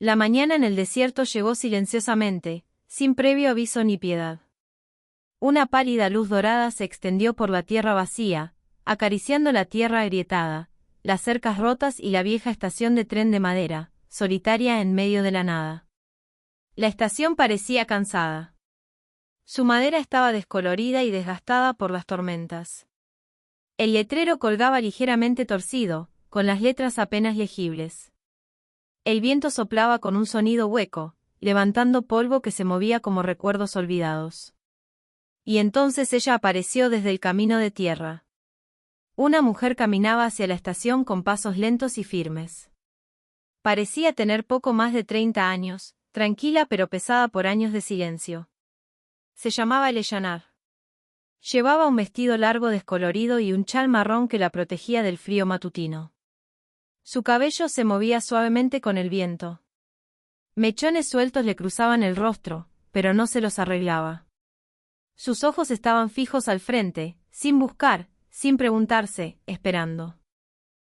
La mañana en el desierto llegó silenciosamente, sin previo aviso ni piedad. Una pálida luz dorada se extendió por la tierra vacía, acariciando la tierra agrietada, las cercas rotas y la vieja estación de tren de madera, solitaria en medio de la nada. La estación parecía cansada. Su madera estaba descolorida y desgastada por las tormentas. El letrero colgaba ligeramente torcido, con las letras apenas legibles. El viento soplaba con un sonido hueco, levantando polvo que se movía como recuerdos olvidados. Y entonces ella apareció desde el camino de tierra. Una mujer caminaba hacia la estación con pasos lentos y firmes. Parecía tener poco más de 30 años, tranquila pero pesada por años de silencio. Se llamaba Eleanor. Llevaba un vestido largo descolorido y un chal marrón que la protegía del frío matutino. Su cabello se movía suavemente con el viento. Mechones sueltos le cruzaban el rostro, pero no se los arreglaba. Sus ojos estaban fijos al frente, sin buscar, sin preguntarse, esperando.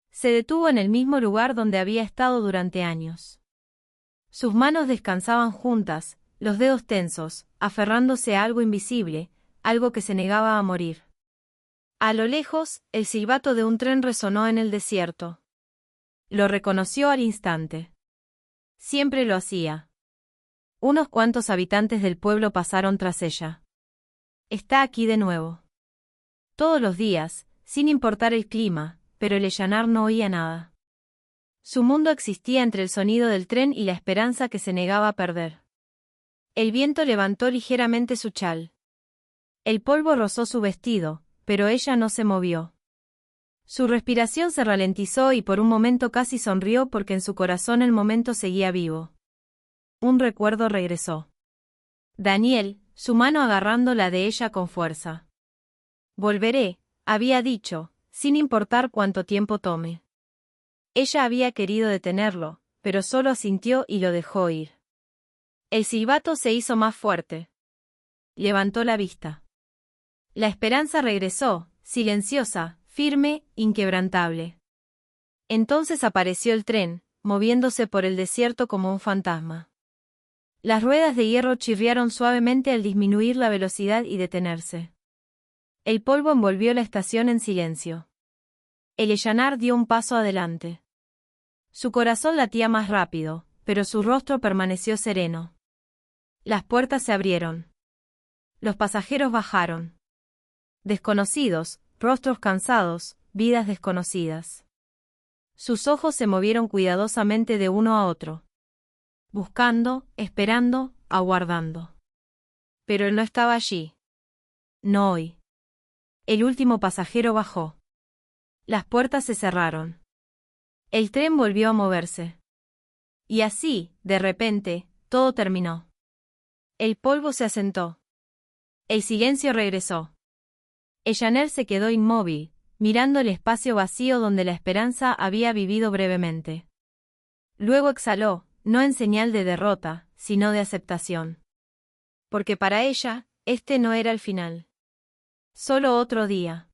Se detuvo en el mismo lugar donde había estado durante años. Sus manos descansaban juntas, los dedos tensos, aferrándose a algo invisible, algo que se negaba a morir. A lo lejos, el silbato de un tren resonó en el desierto. Lo reconoció al instante. Siempre lo hacía. Unos cuantos habitantes del pueblo pasaron tras ella. Está aquí de nuevo. Todos los días, sin importar el clima, pero Eleanor no oía nada. Su mundo existía entre el sonido del tren y la esperanza que se negaba a perder. El viento levantó ligeramente su chal. El polvo rozó su vestido, pero ella no se movió. Su respiración se ralentizó y por un momento casi sonrió porque en su corazón el momento seguía vivo. Un recuerdo regresó. Daniel, su mano agarrando la de ella con fuerza. Volveré, había dicho, sin importar cuánto tiempo tome. Ella había querido detenerlo, pero solo asintió y lo dejó ir. El silbato se hizo más fuerte. Levantó la vista. La esperanza regresó, silenciosa, firme, inquebrantable. Entonces apareció el tren, moviéndose por el desierto como un fantasma. Las ruedas de hierro chirriaron suavemente al disminuir la velocidad y detenerse. El polvo envolvió la estación en silencio. Eleanor dio un paso adelante. Su corazón latía más rápido, pero su rostro permaneció sereno. Las puertas se abrieron. Los pasajeros bajaron. Desconocidos, rostros cansados, vidas desconocidas. Sus ojos se movieron cuidadosamente de uno a otro. Buscando, esperando, aguardando. Pero él no estaba allí. No hoy. El último pasajero bajó. Las puertas se cerraron. El tren volvió a moverse. Y así, de repente, todo terminó. El polvo se asentó. El silencio regresó. Eleanor se quedó inmóvil, mirando el espacio vacío donde la esperanza había vivido brevemente. Luego exhaló, no en señal de derrota, sino de aceptación. Porque para ella, este no era el final. Solo otro día.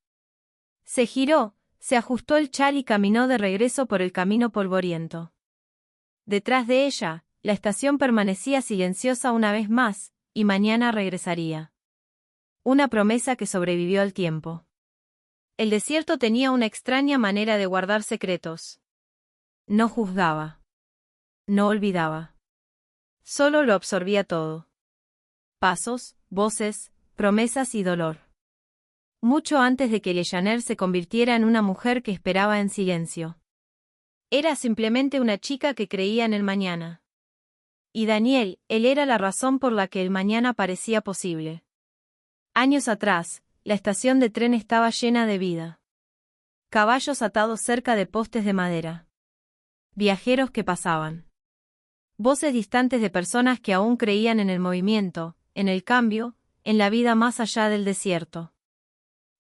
Se giró, se ajustó el chal y caminó de regreso por el camino polvoriento. Detrás de ella, la estación permanecía silenciosa una vez más, y mañana regresaría. Una promesa que sobrevivió al tiempo. El desierto tenía una extraña manera de guardar secretos. No juzgaba. No olvidaba. Solo lo absorbía todo. Pasos, voces, promesas y dolor. Mucho antes de que Eleanor se convirtiera en una mujer que esperaba en silencio. Era simplemente una chica que creía en el mañana. Y Daniel, él era la razón por la que el mañana parecía posible. Años atrás, la estación de tren estaba llena de vida. Caballos atados cerca de postes de madera. Viajeros que pasaban. Voces distantes de personas que aún creían en el movimiento, en el cambio, en la vida más allá del desierto.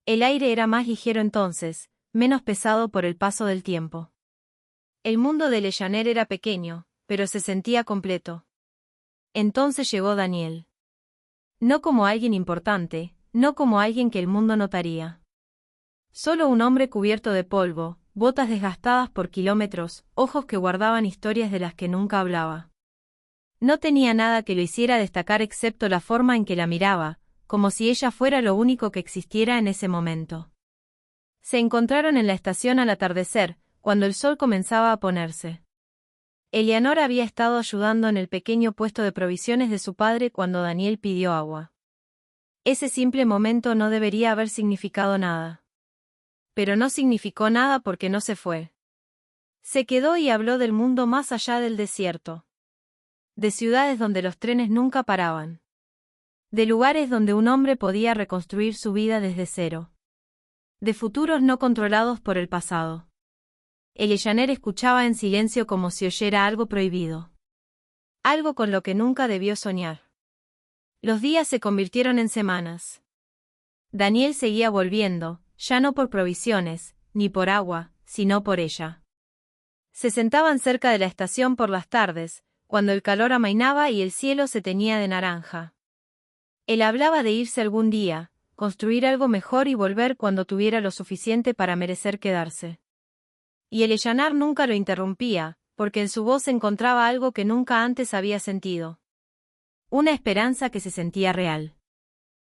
El aire era más ligero entonces, menos pesado por el paso del tiempo. El mundo de Eleanor era pequeño, pero se sentía completo. Entonces llegó Daniel. No como alguien importante, no como alguien que el mundo notaría. Solo un hombre cubierto de polvo, botas desgastadas por kilómetros, ojos que guardaban historias de las que nunca hablaba. No tenía nada que lo hiciera destacar excepto la forma en que la miraba, como si ella fuera lo único que existiera en ese momento. Se encontraron en la estación al atardecer, cuando el sol comenzaba a ponerse. Eleanor había estado ayudando en el pequeño puesto de provisiones de su padre cuando Daniel pidió agua. Ese simple momento no debería haber significado nada. Pero no significó nada porque no se fue. Se quedó y habló del mundo más allá del desierto. De ciudades donde los trenes nunca paraban. De lugares donde un hombre podía reconstruir su vida desde cero. De futuros no controlados por el pasado. Eleanor escuchaba en silencio como si oyera algo prohibido. Algo con lo que nunca debió soñar. Los días se convirtieron en semanas. Daniel seguía volviendo, ya no por provisiones, ni por agua, sino por ella. Se sentaban cerca de la estación por las tardes, cuando el calor amainaba y el cielo se teñía de naranja. Él hablaba de irse algún día, construir algo mejor y volver cuando tuviera lo suficiente para merecer quedarse. Y Eleanor nunca lo interrumpía, porque en su voz se encontraba algo que nunca antes había sentido. Una esperanza que se sentía real.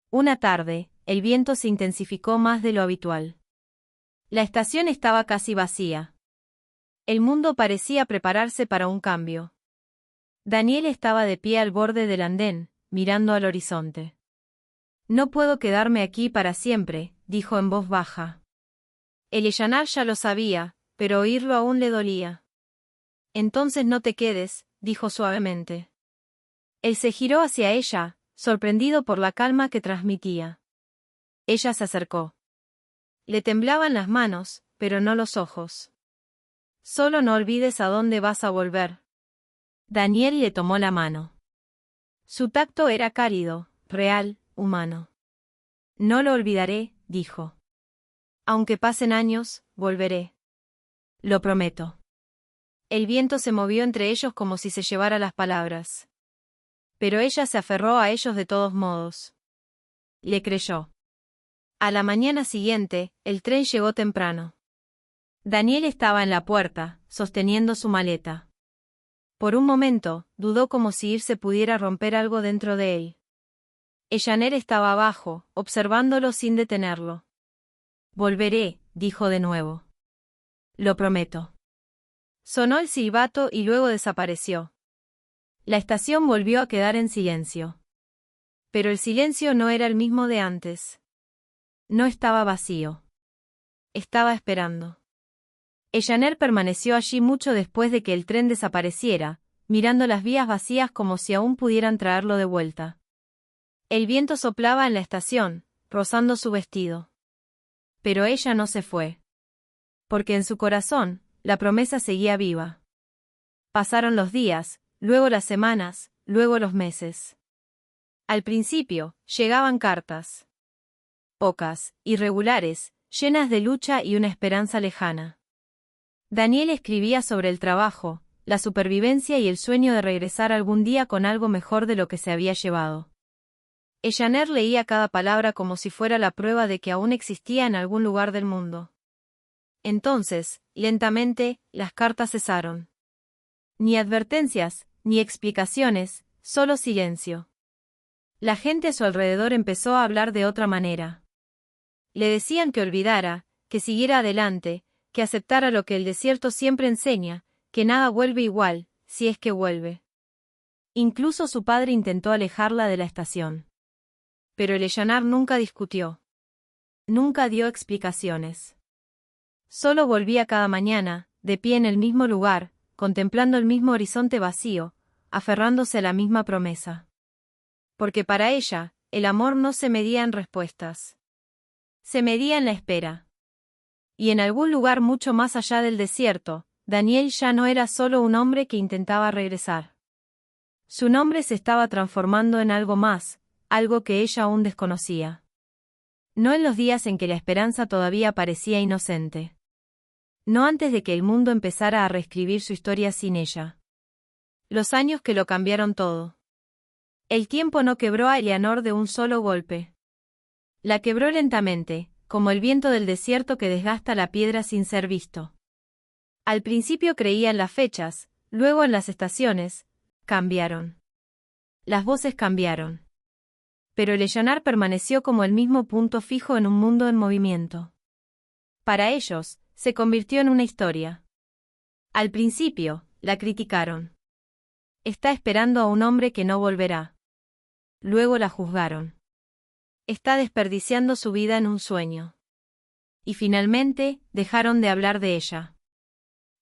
Una tarde, el viento se intensificó más de lo habitual. La estación estaba casi vacía. El mundo parecía prepararse para un cambio. Daniel estaba de pie al borde del andén, mirando al horizonte. «No puedo quedarme aquí para siempre», dijo en voz baja. Eleanor ya lo sabía, pero oírlo aún le dolía. «Entonces no te quedes», dijo suavemente. Él se giró hacia ella, sorprendido por la calma que transmitía. Ella se acercó. Le temblaban las manos, pero no los ojos. «Solo no olvides a dónde vas a volver». Daniel le tomó la mano. Su tacto era cálido, real, humano. «No lo olvidaré», dijo. «Aunque pasen años, volveré. Lo prometo». El viento se movió entre ellos como si se llevara las palabras. Pero ella se aferró a ellos de todos modos. Le creyó. A la mañana siguiente, el tren llegó temprano. Daniel estaba en la puerta, sosteniendo su maleta. Por un momento, dudó como si irse pudiera romper algo dentro de él. Eleanor estaba abajo, observándolo sin detenerlo. «Volveré», dijo de nuevo. «Lo prometo». Sonó el silbato y luego desapareció. La estación volvió a quedar en silencio. Pero el silencio no era el mismo de antes. No estaba vacío. Estaba esperando. Eleanor permaneció allí mucho después de que el tren desapareciera, mirando las vías vacías como si aún pudieran traerlo de vuelta. El viento soplaba en la estación, rozando su vestido. Pero ella no se fue. Porque en su corazón, la promesa seguía viva. Pasaron los días, luego las semanas, luego los meses. Al principio, llegaban cartas. Pocas, irregulares, llenas de lucha y una esperanza lejana. Daniel escribía sobre el trabajo, la supervivencia y el sueño de regresar algún día con algo mejor de lo que se había llevado. Eleanor leía cada palabra como si fuera la prueba de que aún existía en algún lugar del mundo. Entonces, lentamente, las cartas cesaron. Ni advertencias, ni explicaciones, solo silencio. La gente a su alrededor empezó a hablar de otra manera. Le decían que olvidara, que siguiera adelante, que aceptara lo que el desierto siempre enseña, que nada vuelve igual, si es que vuelve. Incluso su padre intentó alejarla de la estación. Pero Eleanor nunca discutió. Nunca dio explicaciones. Solo volvía cada mañana, de pie en el mismo lugar, contemplando el mismo horizonte vacío, aferrándose a la misma promesa. Porque para ella, el amor no se medía en respuestas. Se medía en la espera. Y en algún lugar mucho más allá del desierto, Daniel ya no era solo un hombre que intentaba regresar. Su nombre se estaba transformando en algo más, algo que ella aún desconocía. No en los días en que la esperanza todavía parecía inocente. No antes de que el mundo empezara a reescribir su historia sin ella. Los años que lo cambiaron todo. El tiempo no quebró a Eleanor de un solo golpe. La quebró lentamente, como el viento del desierto que desgasta la piedra sin ser visto. Al principio creía en las fechas, luego en las estaciones, cambiaron. Las voces cambiaron. Pero el Ellanar permaneció como el mismo punto fijo en un mundo en movimiento. Para ellos, se convirtió en una historia. Al principio, la criticaron. Está esperando a un hombre que no volverá. Luego la juzgaron. Está desperdiciando su vida en un sueño. Y finalmente, dejaron de hablar de ella.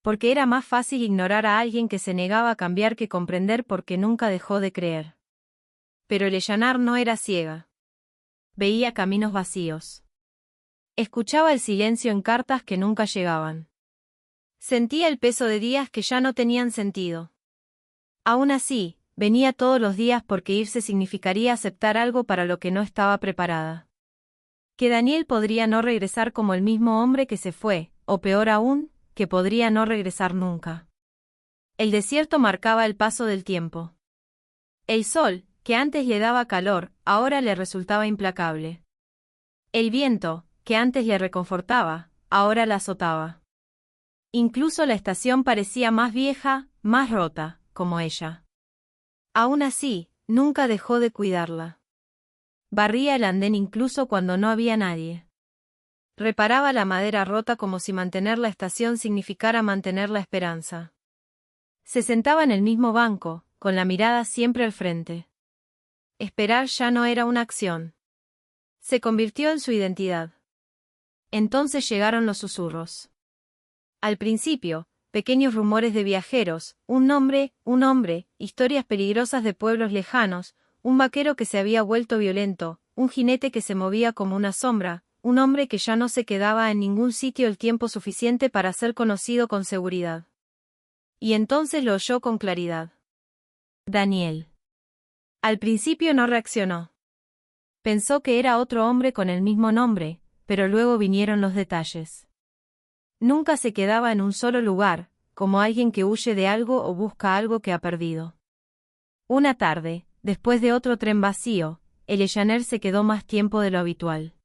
Porque era más fácil ignorar a alguien que se negaba a cambiar que comprender porque nunca dejó de creer. Pero el Ellanar no era ciega. Veía caminos vacíos. Escuchaba el silencio en cartas que nunca llegaban. Sentía el peso de días que ya no tenían sentido. Aún así, venía todos los días porque irse significaría aceptar algo para lo que no estaba preparada. Que Daniel podría no regresar como el mismo hombre que se fue, o peor aún, que podría no regresar nunca. El desierto marcaba el paso del tiempo. El sol, que antes le daba calor, ahora le resultaba implacable. El viento, que antes le reconfortaba, ahora la azotaba. Incluso la estación parecía más vieja, más rota, como ella. Aún así, nunca dejó de cuidarla. Barría el andén incluso cuando no había nadie. Reparaba la madera rota como si mantener la estación significara mantener la esperanza. Se sentaba en el mismo banco, con la mirada siempre al frente. Esperar ya no era una acción. Se convirtió en su identidad. Entonces llegaron los susurros. Al principio, pequeños rumores de viajeros, un hombre, historias peligrosas de pueblos lejanos, un vaquero que se había vuelto violento, un jinete que se movía como una sombra, un hombre que ya no se quedaba en ningún sitio el tiempo suficiente para ser conocido con seguridad. Y entonces lo oyó con claridad. Daniel. Al principio no reaccionó. Pensó que era otro hombre con el mismo nombre, pero luego vinieron los detalles. Nunca se quedaba en un solo lugar, como alguien que huye de algo o busca algo que ha perdido. Una tarde, después de otro tren vacío, el Ellaner se quedó más tiempo de lo habitual.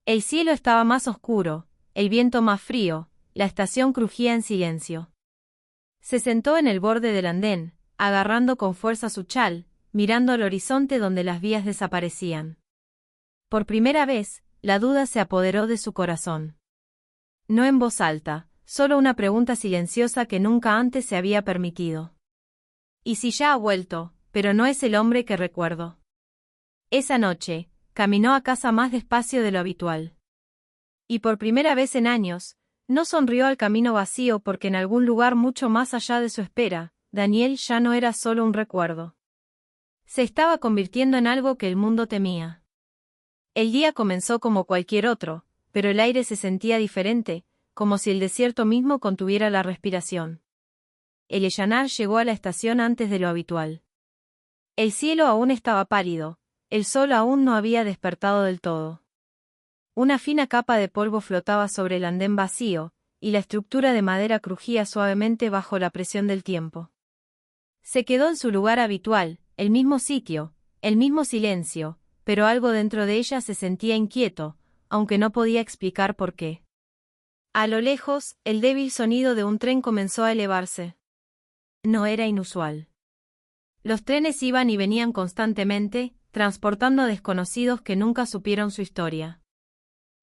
El cielo estaba más oscuro, el viento más frío, la estación crujía en silencio. Se sentó en el borde del andén, agarrando con fuerza su chal, mirando al horizonte donde las vías desaparecían. Por primera vez, la duda se apoderó de su corazón. No en voz alta, solo una pregunta silenciosa que nunca antes se había permitido. ¿Y si ya ha vuelto, pero no es el hombre que recuerdo? Esa noche, caminó a casa más despacio de lo habitual. Y por primera vez en años, no sonrió al camino vacío porque en algún lugar mucho más allá de su espera, Daniel ya no era solo un recuerdo. Se estaba convirtiendo en algo que el mundo temía. El día comenzó como cualquier otro, pero el aire se sentía diferente, como si el desierto mismo contuviera la respiración. El Ellanar llegó a la estación antes de lo habitual. El cielo aún estaba pálido, el sol aún no había despertado del todo. Una fina capa de polvo flotaba sobre el andén vacío, y la estructura de madera crujía suavemente bajo la presión del tiempo. Se quedó en su lugar habitual, el mismo sitio, el mismo silencio, pero algo dentro de ella se sentía inquieto, aunque no podía explicar por qué. A lo lejos, el débil sonido de un tren comenzó a elevarse. No era inusual. Los trenes iban y venían constantemente, transportando a desconocidos que nunca supieron su historia.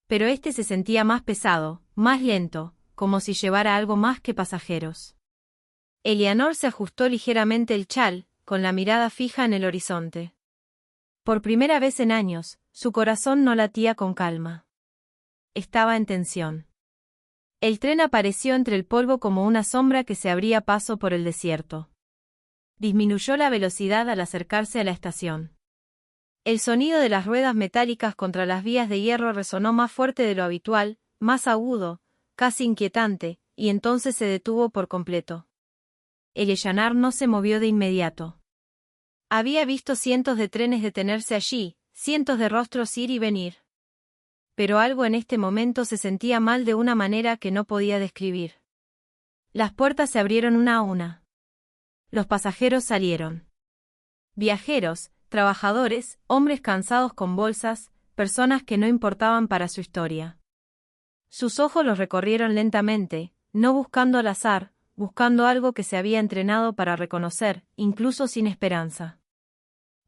Pero este se sentía más pesado, más lento, como si llevara algo más que pasajeros. Eleanor se ajustó ligeramente el chal, con la mirada fija en el horizonte. Por primera vez en años, su corazón no latía con calma. Estaba en tensión. El tren apareció entre el polvo como una sombra que se abría paso por el desierto. Disminuyó la velocidad al acercarse a la estación. El sonido de las ruedas metálicas contra las vías de hierro resonó más fuerte de lo habitual, más agudo, casi inquietante, y entonces se detuvo por completo. El Ellanar no se movió de inmediato. Había visto cientos de trenes detenerse allí, cientos de rostros ir y venir. Pero algo en este momento se sentía mal de una manera que no podía describir. Las puertas se abrieron una a una. Los pasajeros salieron. Viajeros, trabajadores, hombres cansados con bolsas, personas que no importaban para su historia. Sus ojos los recorrieron lentamente, no buscando al azar, buscando algo que se había entrenado para reconocer, incluso sin esperanza.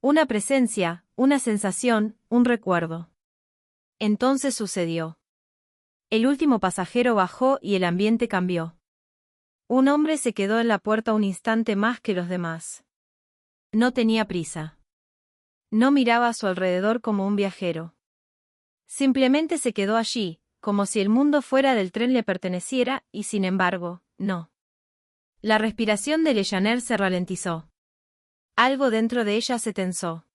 Una presencia, una sensación, un recuerdo. Entonces sucedió. El último pasajero bajó y el ambiente cambió. Un hombre se quedó en la puerta un instante más que los demás. No tenía prisa. No miraba a su alrededor como un viajero. Simplemente se quedó allí, como si el mundo fuera del tren le perteneciera, y sin embargo, no. La respiración de Leyaner se ralentizó. Algo dentro de ella se tensó.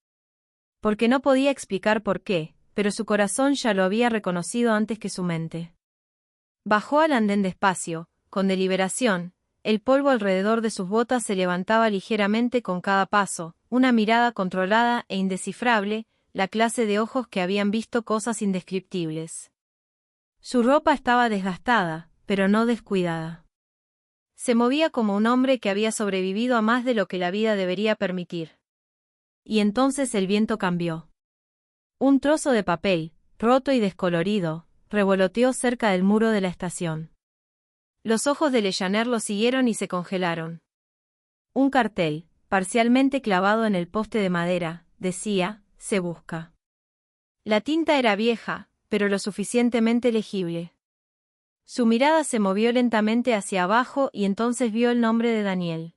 Porque no podía explicar por qué, pero su corazón ya lo había reconocido antes que su mente. Bajó al andén despacio, con deliberación, el polvo alrededor de sus botas se levantaba ligeramente con cada paso, una mirada controlada e indescifrable, la clase de ojos que habían visto cosas indescriptibles. Su ropa estaba desgastada, pero no descuidada. Se movía como un hombre que había sobrevivido a más de lo que la vida debería permitir. Y entonces el viento cambió. Un trozo de papel, roto y descolorido, revoloteó cerca del muro de la estación. Los ojos de Leyaner lo siguieron y se congelaron. Un cartel, parcialmente clavado en el poste de madera, decía, «Se busca». La tinta era vieja, pero lo suficientemente legible. Su mirada se movió lentamente hacia abajo y entonces vio el nombre de Daniel.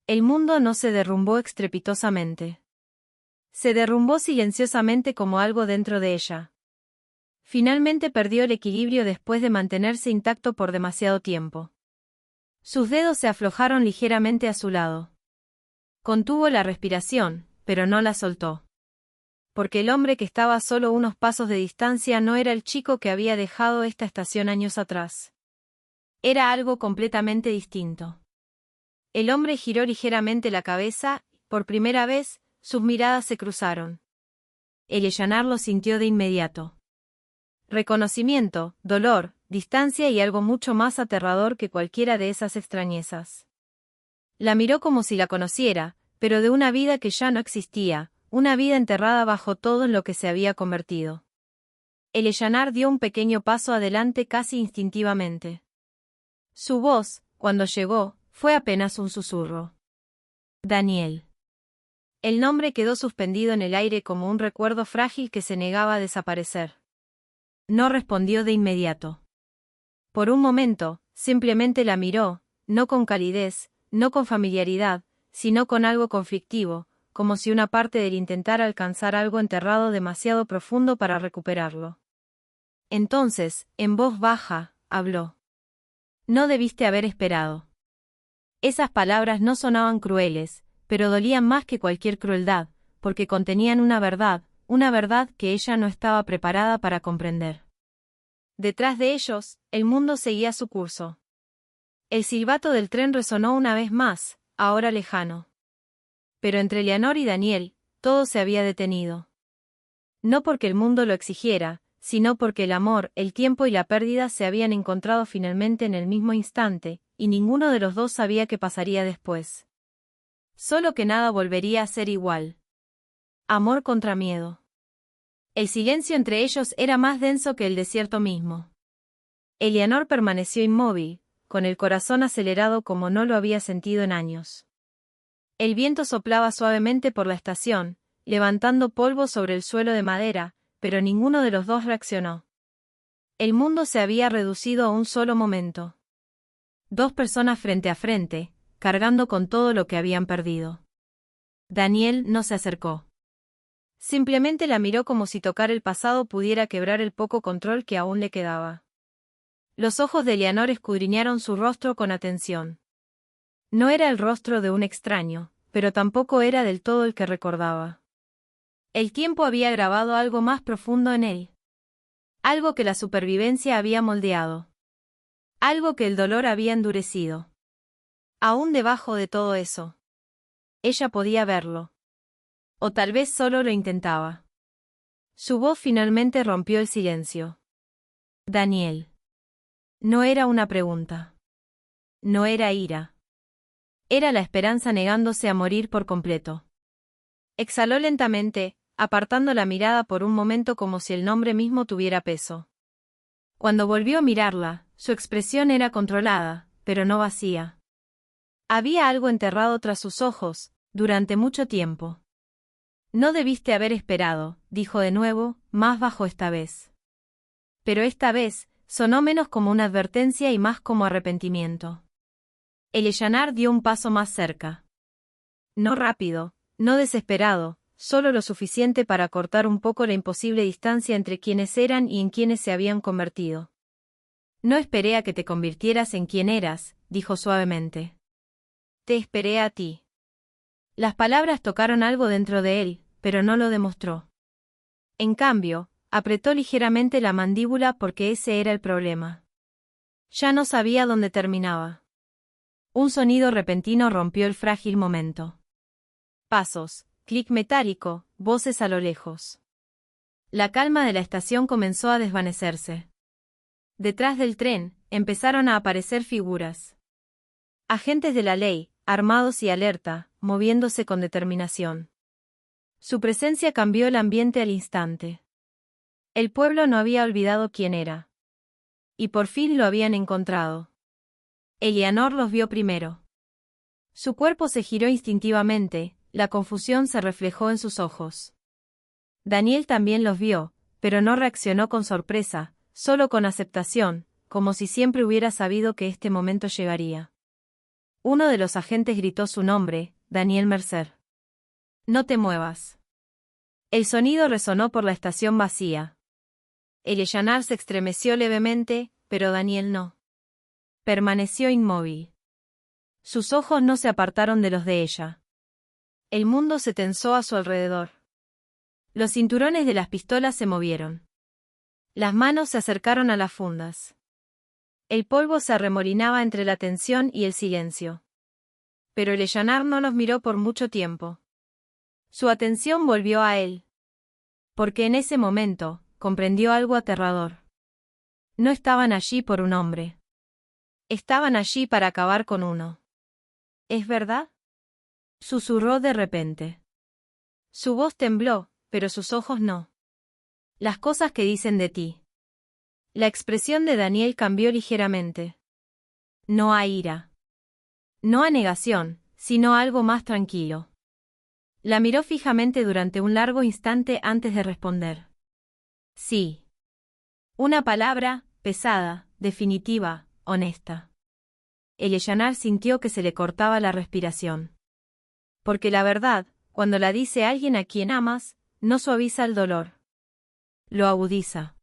El mundo no se derrumbó estrepitosamente. Se derrumbó silenciosamente como algo dentro de ella. Finalmente perdió el equilibrio después de mantenerse intacto por demasiado tiempo. Sus dedos se aflojaron ligeramente a su lado. Contuvo la respiración, pero no la soltó. Porque el hombre que estaba a solo unos pasos de distancia no era el chico que había dejado esta estación años atrás. Era algo completamente distinto. El hombre giró ligeramente la cabeza, y, por primera vez, sus miradas se cruzaron. Leyaner lo sintió de inmediato. Reconocimiento, dolor, distancia y algo mucho más aterrador que cualquiera de esas extrañezas. La miró como si la conociera, pero de una vida que ya no existía, una vida enterrada bajo todo en lo que se había convertido. Leyaner dio un pequeño paso adelante casi instintivamente. Su voz, cuando llegó, fue apenas un susurro. Daniel. El nombre quedó suspendido en el aire como un recuerdo frágil que se negaba a desaparecer. No respondió de inmediato. Por un momento, simplemente la miró, no con calidez, no con familiaridad, sino con algo conflictivo, como si una parte de él intentara alcanzar algo enterrado demasiado profundo para recuperarlo. Entonces, en voz baja, habló. No debiste haber esperado. Esas palabras no sonaban crueles, pero dolían más que cualquier crueldad, porque contenían una verdad que ella no estaba preparada para comprender. Detrás de ellos, el mundo seguía su curso. El silbato del tren resonó una vez más, ahora lejano. Pero entre Leonor y Daniel, todo se había detenido. No porque el mundo lo exigiera, sino porque el amor, el tiempo y la pérdida se habían encontrado finalmente en el mismo instante, y ninguno de los dos sabía qué pasaría después. Solo que nada volvería a ser igual. Amor contra miedo. El silencio entre ellos era más denso que el desierto mismo. Leonor permaneció inmóvil, con el corazón acelerado como no lo había sentido en años. El viento soplaba suavemente por la estación, levantando polvo sobre el suelo de madera, pero ninguno de los dos reaccionó. El mundo se había reducido a un solo momento. Dos personas frente a frente, cargando con todo lo que habían perdido. Daniel no se acercó. Simplemente la miró como si tocar el pasado pudiera quebrar el poco control que aún le quedaba. Los ojos de Leonor escudriñaron su rostro con atención. No era el rostro de un extraño, pero tampoco era del todo el que recordaba. El tiempo había grabado algo más profundo en él. Algo que la supervivencia había moldeado. Algo que el dolor había endurecido. Aún debajo de todo eso. Ella podía verlo. O tal vez solo lo intentaba. Su voz finalmente rompió el silencio. Daniel. No era una pregunta. No era ira. Era la esperanza negándose a morir por completo. Exhaló lentamente, apartando la mirada por un momento como si el nombre mismo tuviera peso. Cuando volvió a mirarla, su expresión era controlada, pero no vacía. Había algo enterrado tras sus ojos, durante mucho tiempo. No debiste haber esperado, dijo de nuevo, más bajo esta vez. Pero esta vez, sonó menos como una advertencia y más como arrepentimiento. Eleyanar dio un paso más cerca. No rápido, no desesperado, solo lo suficiente para cortar un poco la imposible distancia entre quienes eran y en quienes se habían convertido. No esperé a que te convirtieras en quien eras, dijo suavemente. Te esperé a ti. Las palabras tocaron algo dentro de él, pero no lo demostró. En cambio, apretó ligeramente la mandíbula porque ese era el problema. Ya no sabía dónde terminaba. Un sonido repentino rompió el frágil momento. Pasos, clic metálico, voces a lo lejos. La calma de la estación comenzó a desvanecerse. Detrás del tren, empezaron a aparecer figuras. Agentes de la ley, armados y alerta, moviéndose con determinación. Su presencia cambió el ambiente al instante. El pueblo no había olvidado quién era. Y por fin lo habían encontrado. Eleanor los vio primero. Su cuerpo se giró instintivamente, la confusión se reflejó en sus ojos. Daniel también los vio, pero no reaccionó con sorpresa, solo con aceptación, como si siempre hubiera sabido que este momento llegaría. Uno de los agentes gritó su nombre, Daniel Mercer. No te muevas. El sonido resonó por la estación vacía. Eleyanar se estremeció levemente, pero Daniel no. Permaneció inmóvil. Sus ojos no se apartaron de los de ella. El mundo se tensó a su alrededor. Los cinturones de las pistolas se movieron. Las manos se acercaron a las fundas. El polvo se arremolinaba entre la tensión y el silencio. Pero Eleyanar no los miró por mucho tiempo. Su atención volvió a él. Porque en ese momento, comprendió algo aterrador. No estaban allí por un hombre. Estaban allí para acabar con uno. ¿Es verdad? Susurró de repente. Su voz tembló, pero sus ojos no. Las cosas que dicen de ti. La expresión de Daniel cambió ligeramente. No a ira. No a negación, sino algo más tranquilo. La miró fijamente durante un largo instante antes de responder. Sí. Una palabra, pesada, definitiva, honesta. Eleyanar sintió que se le cortaba la respiración. Porque la verdad, cuando la dice alguien a quien amas, no suaviza el dolor. Lo agudiza.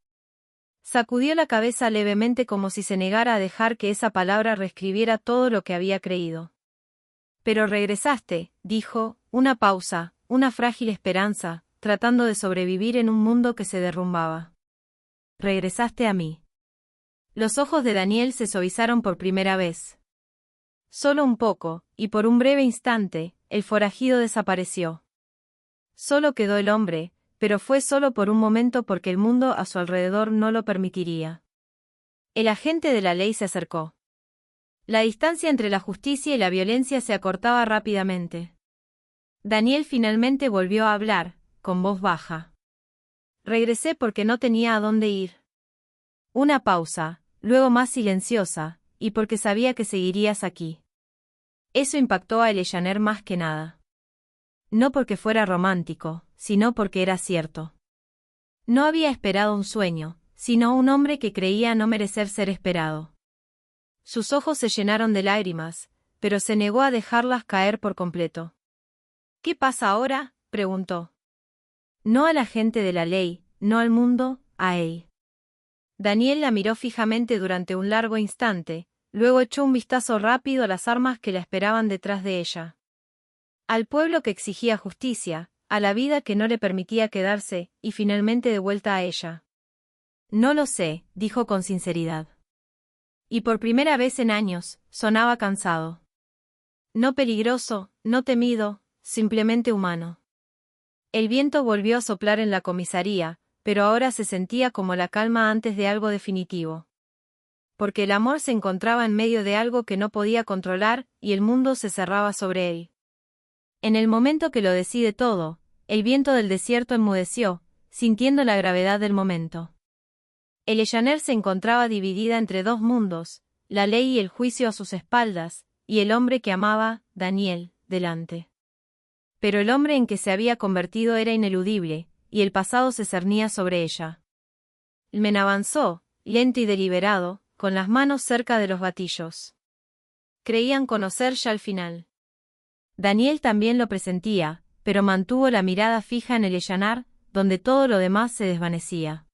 Sacudió la cabeza levemente como si se negara a dejar que esa palabra reescribiera todo lo que había creído. Pero regresaste, dijo, una pausa, una frágil esperanza, tratando de sobrevivir en un mundo que se derrumbaba. Regresaste a mí. Los ojos de Daniel se suavizaron por primera vez. Solo un poco, y por un breve instante, el forajido desapareció. Solo quedó el hombre, pero fue solo por un momento porque el mundo a su alrededor no lo permitiría. El agente de la ley se acercó. La distancia entre la justicia y la violencia se acortaba rápidamente. Daniel finalmente volvió a hablar, con voz baja. Regresé porque no tenía a dónde ir. Una pausa, luego más silenciosa, y porque sabía que seguirías aquí. Eso impactó a Eleyanar más que nada. No porque fuera romántico, sino porque era cierto. No había esperado un sueño, sino un hombre que creía no merecer ser esperado. Sus ojos se llenaron de lágrimas, pero se negó a dejarlas caer por completo. ¿Qué pasa ahora?, preguntó. No a la gente de la ley, no al mundo, a él. Daniel la miró fijamente durante un largo instante, luego echó un vistazo rápido a las armas que la esperaban detrás de ella. Al pueblo que exigía justicia, a la vida que no le permitía quedarse, y finalmente de vuelta a ella. No lo sé, dijo con sinceridad. Y por primera vez en años, sonaba cansado. No peligroso, no temido, simplemente humano. El viento volvió a soplar en la comisaría, pero ahora se sentía como la calma antes de algo definitivo. Porque el amor se encontraba en medio de algo que no podía controlar, y el mundo se cerraba sobre él. En el momento que lo decide todo, el viento del desierto enmudeció, sintiendo la gravedad del momento. Eleyanar se encontraba dividida entre dos mundos, la ley y el juicio a sus espaldas, y el hombre que amaba, Daniel, delante. Pero el hombre en que se había convertido era ineludible, y el pasado se cernía sobre ella. Men avanzó, lento y deliberado, con las manos cerca de los gatillos. Creían conocer ya el final. Daniel también lo presentía, pero mantuvo la mirada fija en el Ellanar, donde todo lo demás se desvanecía.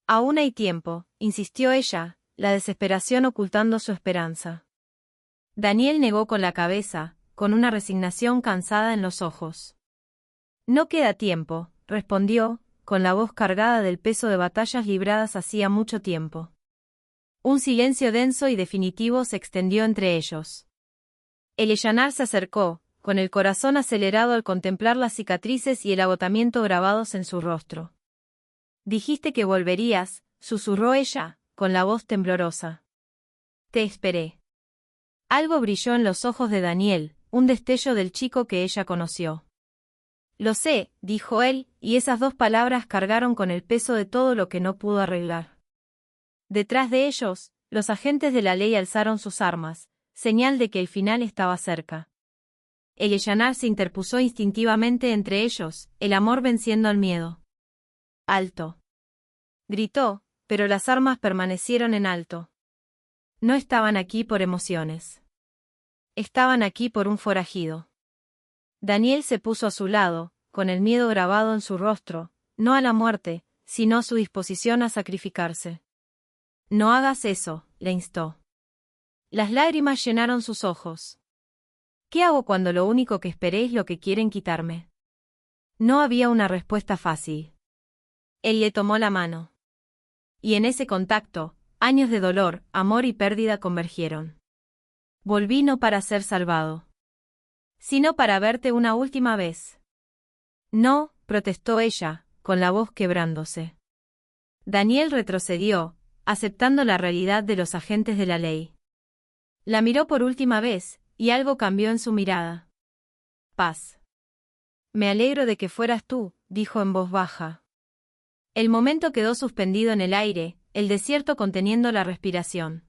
Aún hay tiempo, insistió ella, la desesperación ocultando su esperanza. Daniel negó con la cabeza, con una resignación cansada en los ojos. No queda tiempo, respondió, con la voz cargada del peso de batallas libradas hacía mucho tiempo. Un silencio denso y definitivo se extendió entre ellos. El Ellanar se acercó, con el corazón acelerado al contemplar las cicatrices y el agotamiento grabados en su rostro. «Dijiste que volverías», susurró ella, con la voz temblorosa. «Te esperé». Algo brilló en los ojos de Daniel, un destello del chico que ella conoció. «Lo sé», dijo él, y esas dos palabras cargaron con el peso de todo lo que no pudo arreglar. Detrás de ellos, los agentes de la ley alzaron sus armas, señal de que el final estaba cerca. El Ellanar se interpuso instintivamente entre ellos, el amor venciendo al miedo. «¡Alto!», gritó, pero las armas permanecieron en alto. No estaban aquí por emociones. Estaban aquí por un forajido. Daniel se puso a su lado, con el miedo grabado en su rostro, no a la muerte, sino a su disposición a sacrificarse. «No hagas eso», le instó. Las lágrimas llenaron sus ojos. «¿Qué hago cuando lo único que esperé es lo que quieren quitarme?». No había una respuesta fácil. Él le tomó la mano. Y en ese contacto, años de dolor, amor y pérdida convergieron. «Volví no para ser salvado, sino para verte una última vez». «No», protestó ella, con la voz quebrándose. Daniel retrocedió, aceptando la realidad de los agentes de la ley. La miró por última vez, y algo cambió en su mirada. «Paz». «Me alegro de que fueras tú», dijo en voz baja. El momento quedó suspendido en el aire, el desierto conteniendo la respiración.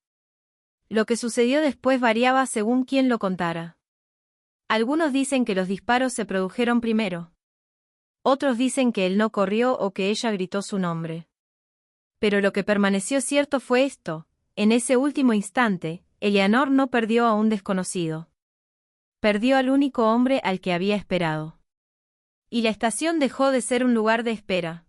Lo que sucedió después variaba según quien lo contara. Algunos dicen que los disparos se produjeron primero. Otros dicen que él no corrió o que ella gritó su nombre. Pero lo que permaneció cierto fue esto: en ese último instante, Eleanor no perdió a un desconocido. Perdió al único hombre al que había esperado. Y la estación dejó de ser un lugar de espera.